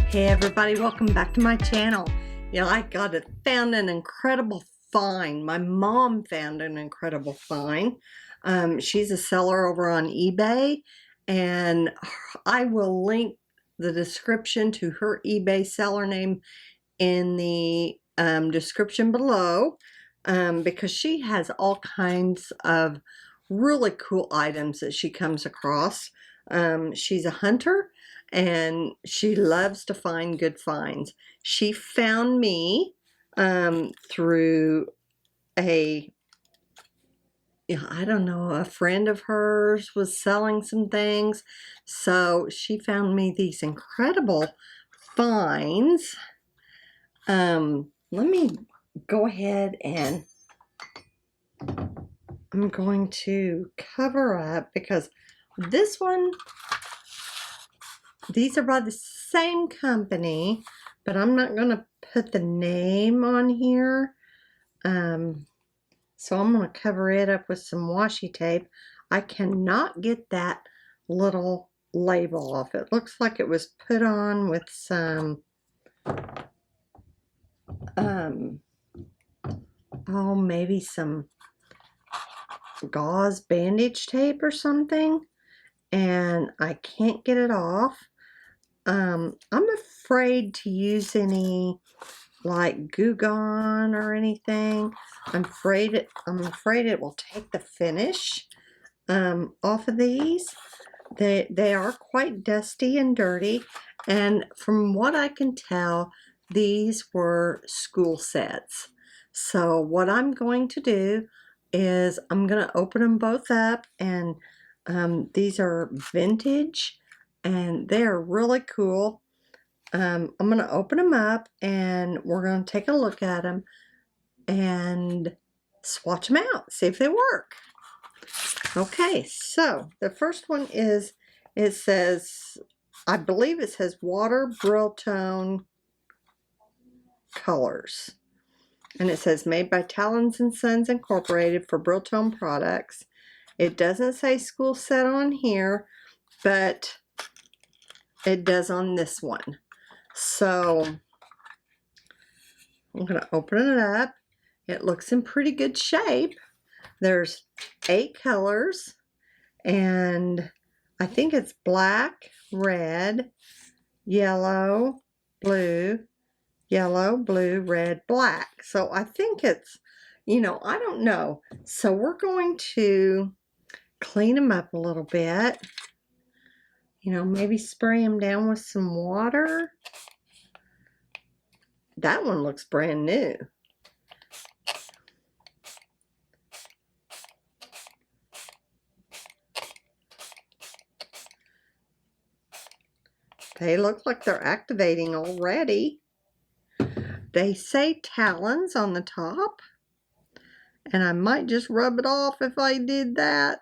Hey everybody, welcome back to my channel. Found an incredible find. My mom found an incredible find. She's a seller over on eBay, and I will link the description to her eBay seller name in the description below, because she has all kinds of really cool items that she comes across. She's a hunter and she loves to find good finds. She found me through a, I don't know, a friend of hers was selling some things. So she found me these incredible finds. Let me go ahead and I'm going to cover up because this one, these are by the same company, but I'm not going to put the name on here. So I'm going to cover it up with some washi tape. I cannot get that little label off. It looks like it was put on with some, oh, maybe some gauze bandage tape or something, and I can't get it off. I'm afraid to use any like Goo Gone or anything. I'm afraid it will take the finish off of these. They are quite dusty and dirty, and from what I can tell, these were school sets. So what I'm going to do is I'm going to open them both up, and these are vintage and they're really cool. I'm going to open them up and we're going to take a look at them and swatch them out, see if they work. Okay, so the first one is, it says, I believe it says Water Briltone Colors. And it says made by Talens and Sons Incorporated for Briltone products. It doesn't say school set on here, but it does on this one. So I'm going to open it up. It looks in pretty good shape. There's 8 colors, and I think it's black, red, yellow, blue, red, black. So I think it's, I don't know. So we're going to clean them up a little bit. Maybe spray them down with some water. That one looks brand new. They look like they're activating already. They say Talens on the top, and I might just rub it off if I did that.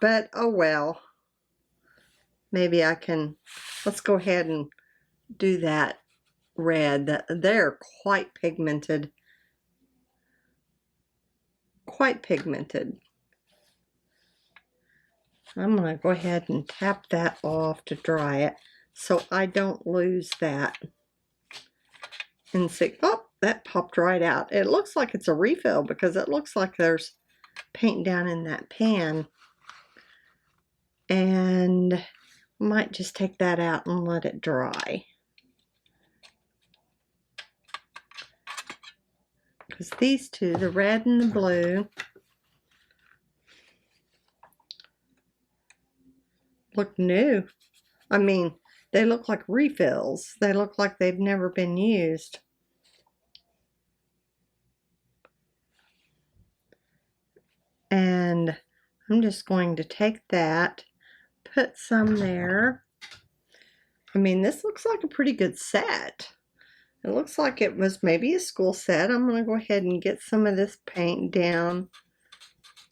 But oh well. Maybe I can, let's go ahead and do that red. They're quite pigmented. Quite pigmented. I'm going to go ahead and tap that off to dry it so I don't lose that. And see, oh, that popped right out. It looks like it's a refill because it looks like there's paint down in that pan. And might just take that out and let it dry. Because these two, the red and the blue, look new. I mean, they look like refills. They look like they've never been used. And I'm just going to take that, put some there. I mean, this looks like a pretty good set. It looks like it was maybe a school set. I'm going to go ahead and get some of this paint down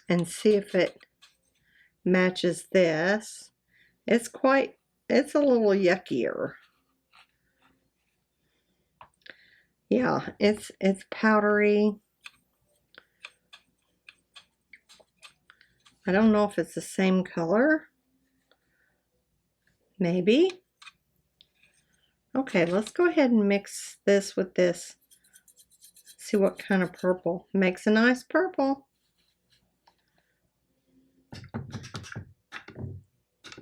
and see if it matches this. It's a little yuckier. Yeah, it's powdery. I don't know if it's the same color. Maybe. Okay, let's go ahead and mix this with this. See what kind of purple. Makes a nice purple.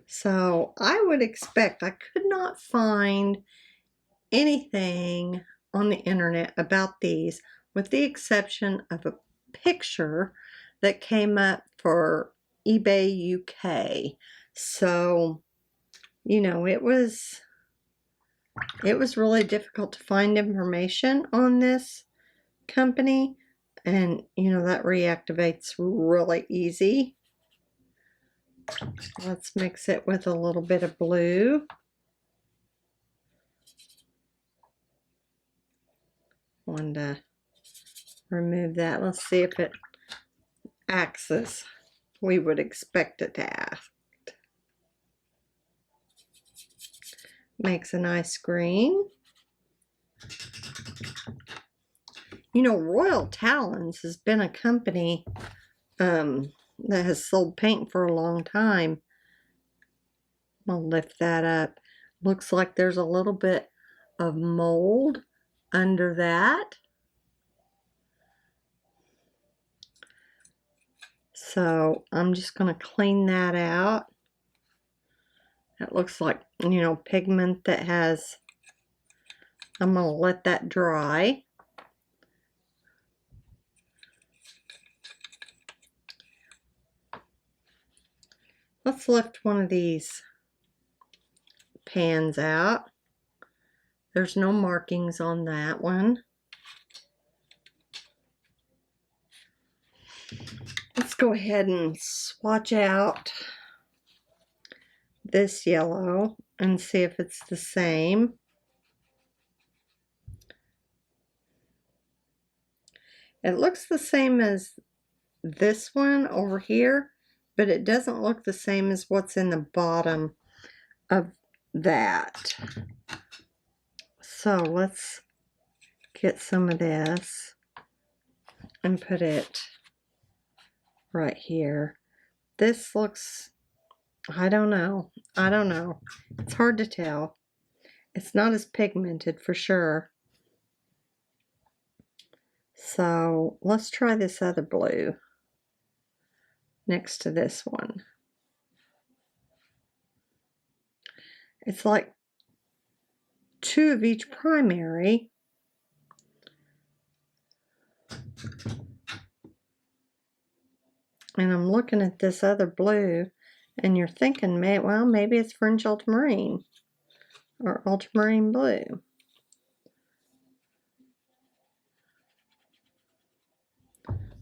So I would expect, I could not find anything on the internet about these with the exception of a picture that came up for eBay UK. So, you know, it was really difficult to find information on this company, and you know that reactivates really easy. Let's mix it with a little bit of blue. Wanted to remove that. Let's see if it acts as we would expect it to act. Makes a nice green. You know, Royal Talens has been a company that has sold paint for a long time. I'll lift that up. Looks like there's a little bit of mold under that. So I'm just going to clean that out. It looks like, you know, pigment that has, I'm going to let that dry. Let's lift one of these pans out. There's no markings on that one. Let's go ahead and swatch out this yellow and see if it's the same. It looks the same as this one over here, but it doesn't look the same as what's in the bottom of that. So let's get some of this and put it right here. This looks, I don't know. It's hard to tell. It's not as pigmented for sure. So let's try this other blue next to this one. It's like two of each primary. And I'm looking at this other blue, and you're thinking, well, maybe it's French ultramarine or ultramarine blue.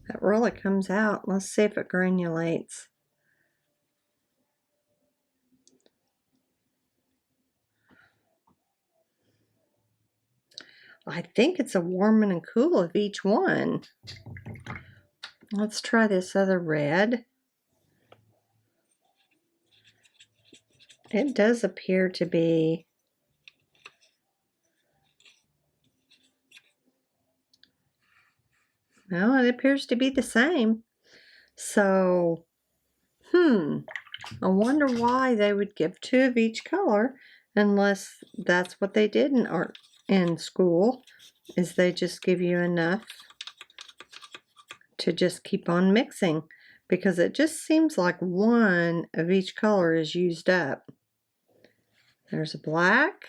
That really comes out. Let's see if it granulates. I think it's a warm and a cool of each one. Let's try this other red. It does appear to be well, it appears to be the same. So, I wonder why they would give two of each color, unless that's what they did in art in school, is they just give you enough to just keep on mixing, because it just seems like one of each color is used up. There's a black,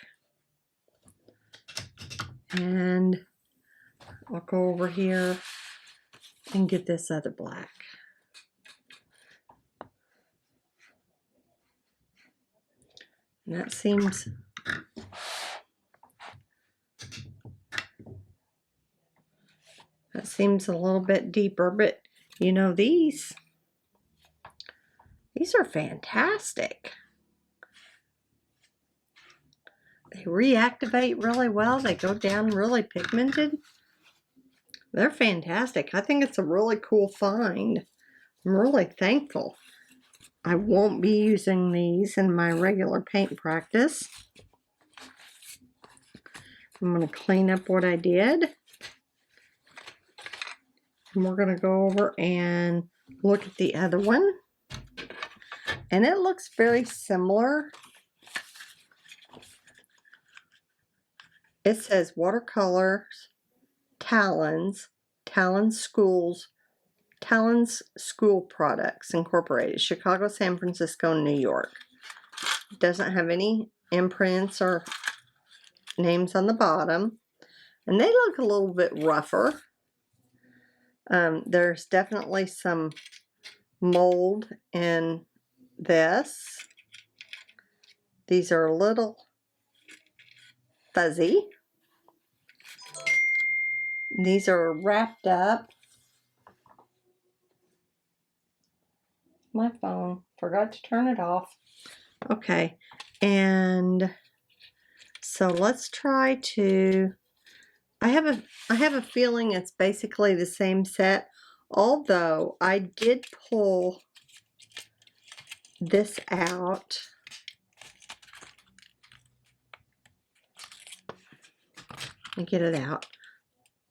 and I'll go over here and get this other black. And that seems a little bit deeper, but you know, these are fantastic. They reactivate really well. They go down really pigmented. They're fantastic. I think it's a really cool find. I'm really thankful. I won't be using these in my regular paint practice. I'm going to clean up what I did. And we're going to go over and look at the other one. And it looks very similar It says watercolors, Talens, Talens School Products Incorporated, Chicago, San Francisco, New York. It doesn't have any imprints or names on the bottom. And they look a little bit rougher. There's definitely some mold in this. These are a little fuzzy. These are wrapped up. My phone, forgot to turn it off. Okay, and so let's try to, I have a feeling it's basically the same set, although I did pull this out. Let me get it out.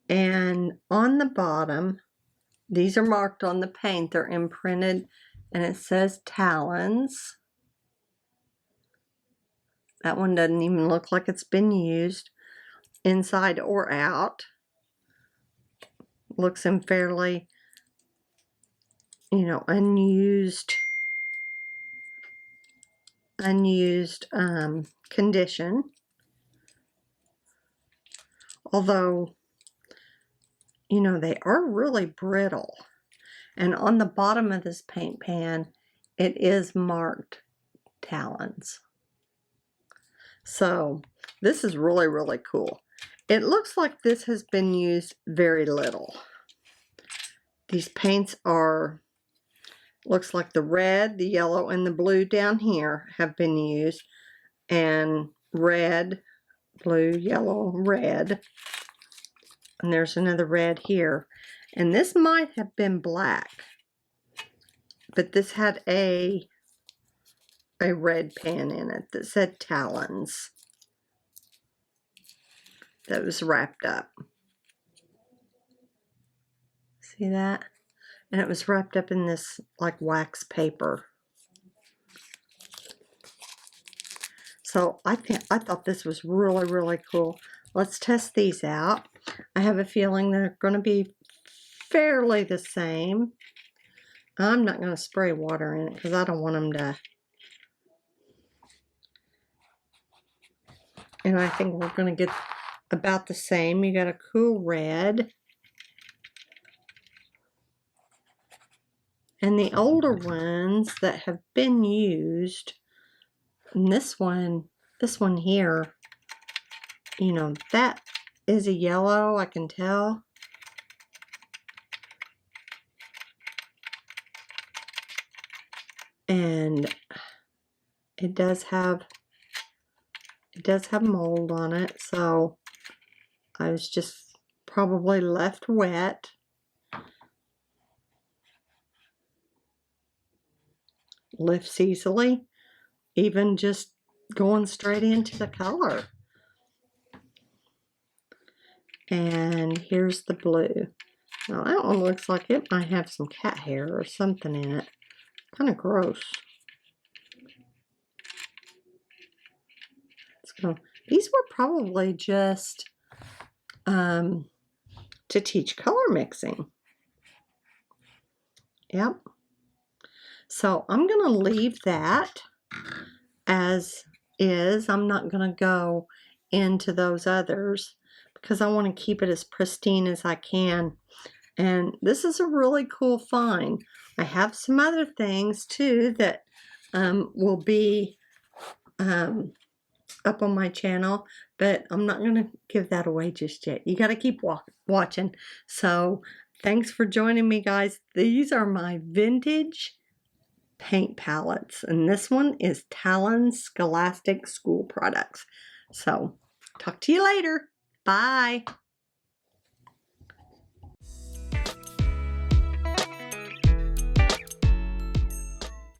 And on the bottom, these are marked on the paint, they're imprinted, and it says Talens. That one doesn't even look like it's been used, inside or out. Looks in fairly, unused condition. Although, they are really brittle. And on the bottom of this paint pan, it is marked Talens. So this is really, really cool. It looks like this has been used very little. These paints are, looks like the red, the yellow, and the blue down here have been used. And red, blue, yellow, red. And there's another red here. And this might have been black. But this had a red pan in it that said Talens. That was wrapped up. See that? And it was wrapped up in this like wax paper. So I thought this was really, really cool. Let's test these out. I have a feeling they're going to be fairly the same. I'm not going to spray water in it because I don't want them to. And I think we're going to get about the same. You got a cool red. And the older ones that have been used, and this one here, that is a yellow, I can tell. And it does have mold on it, so I was just probably left wet. Lifts easily, even just going straight into the color. And here's the blue. Now that one looks like it might have some cat hair or something in it. Kind of gross. So these were probably just to teach color mixing. Yep. So I'm going to leave that as is. I'm not going to go into those others because I want to keep it as pristine as I can. And this is a really cool find. I have some other things too that will be up on my channel, but I'm not going to give that away just yet. You got to keep watching. So thanks for joining me, guys. These are my vintage paint palettes, and this one is Talens Scholastic School Products. So talk to you later. Bye.